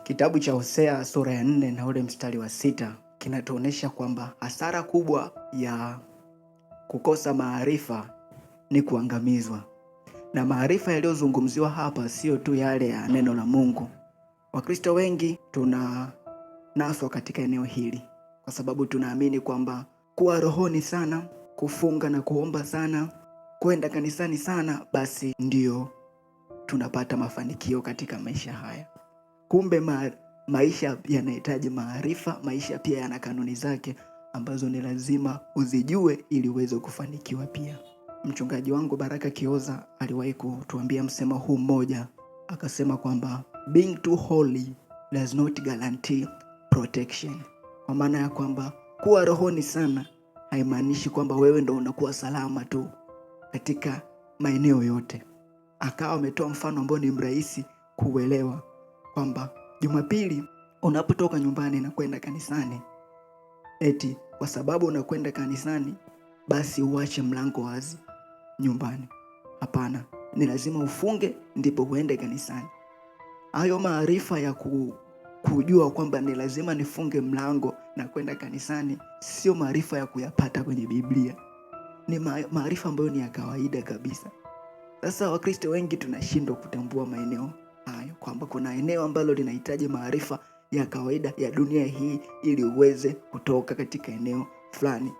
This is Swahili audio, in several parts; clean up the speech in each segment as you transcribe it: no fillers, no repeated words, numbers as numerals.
Kitabu cha Hosea sura ya 4 na ule mstari wa 6 kinatuonesha kwamba hasara kubwa ya kukosa maarifa ni kuangamizwa. Na maarifa yaliyozungumziwa hapa sio tu yale ya neno la Mungu. Wakristo wengi tunanaswa katika eneo hili kwa sababu tunaamini kwamba kuwa rohoni sana, kufunga na kuomba sana, kwenda kanisani sana, basi ndio tunapata mafanikio katika maisha haya. Kumbe maisha yanahitaji maarifa. Maisha pia yana kanuni zake ambazo ni lazima uzijue ili uweze kufanikiwa pia. Mchungaji wangu Baraka Kioza aliwahi kutuambia msemo huu mmoja, akasema kwamba being too holy does not guarantee protection. Kwa maana ya kwamba kuwa rohoni sana haimaanishi kwamba wewe ndo unakuwa salama tu katika maeneo yote. Akawa ametoa mfano ambao ni mrahisi kuelewa kwamba Jumapili unapotoka nyumbani na kwenda kanisani, eti kwa sababu unakwenda kanisani basi uache mlango wazi nyumbani. Hapana, ni lazima ufunge ndipo uende kanisani. Hayo maarifa ya kujua kwamba ni lazima nifunge mlango na kwenda kanisani sio maarifa ya kuyapata kwenye Biblia. Ni maarifa ambayo ni ya kawaida kabisa. Sasa Wakristo wengi tunashindwa kutambua maeneo hayo, kwamba kuna eneo ambalo linahitaji maarifa ya kawaida ya dunia hii ili uweze kutoka katika eneo fulani.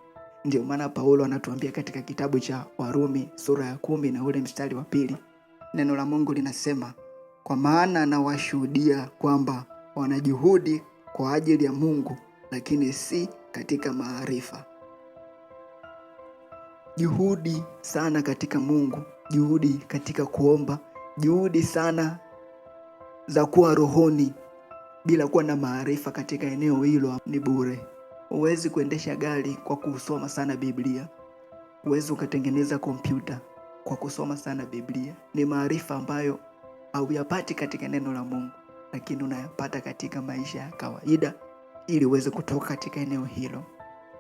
Ndio maana Paulo anatuambia katika kitabu cha Warumi sura ya 10 na ule mstari wa 2, neno la Mungu linasema, kwa maana anawashuhudia kwamba wanajuhudi kwa ajili ya Mungu lakini si katika maarifa. Juhudi sana katika Mungu, juhudi katika kuomba, juhudi sana za kuwa rohoni bila kuwa na maarifa katika eneo hilo ni bure. Huwezi kuendesha gari kwa kusoma sana Biblia. Huwezi ukatengeneza kompyuta kwa kusoma sana Biblia. Ni maarifa ambayo hauyapati katika neno la Mungu, lakini unayapata katika maisha ya kawaida ili uweze kutoka katika eneo hilo.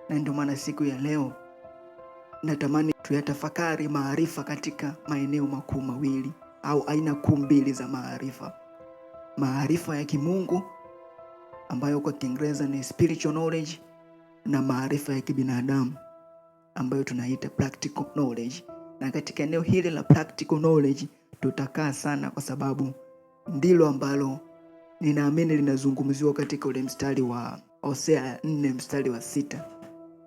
Na ndio maana siku ya leo natamani tuyatafakari maarifa katika maeneo makuu mawili au aina kuu mbili za maarifa. Maarifa ya kimungu ambayo kwa Kiingereza ni spiritual knowledge, na maarifa ya kibinadamu ambayo tunaita practical knowledge. Na katika eneo hili la practical knowledge tutakaa sana kwa sababu ndilo ambalo ninaamini linazungumziwa katika ule mstari wa Hosea 4 mstari wa 6.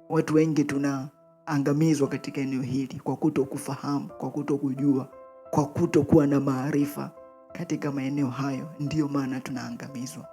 Watu wengi tunaangamizwa katika eneo hili kwa kutokufahamu, kwa kutokujua, kwa kutokuwa na maarifa katika maeneo hayo. Ndiyo maana tunaangamizwa.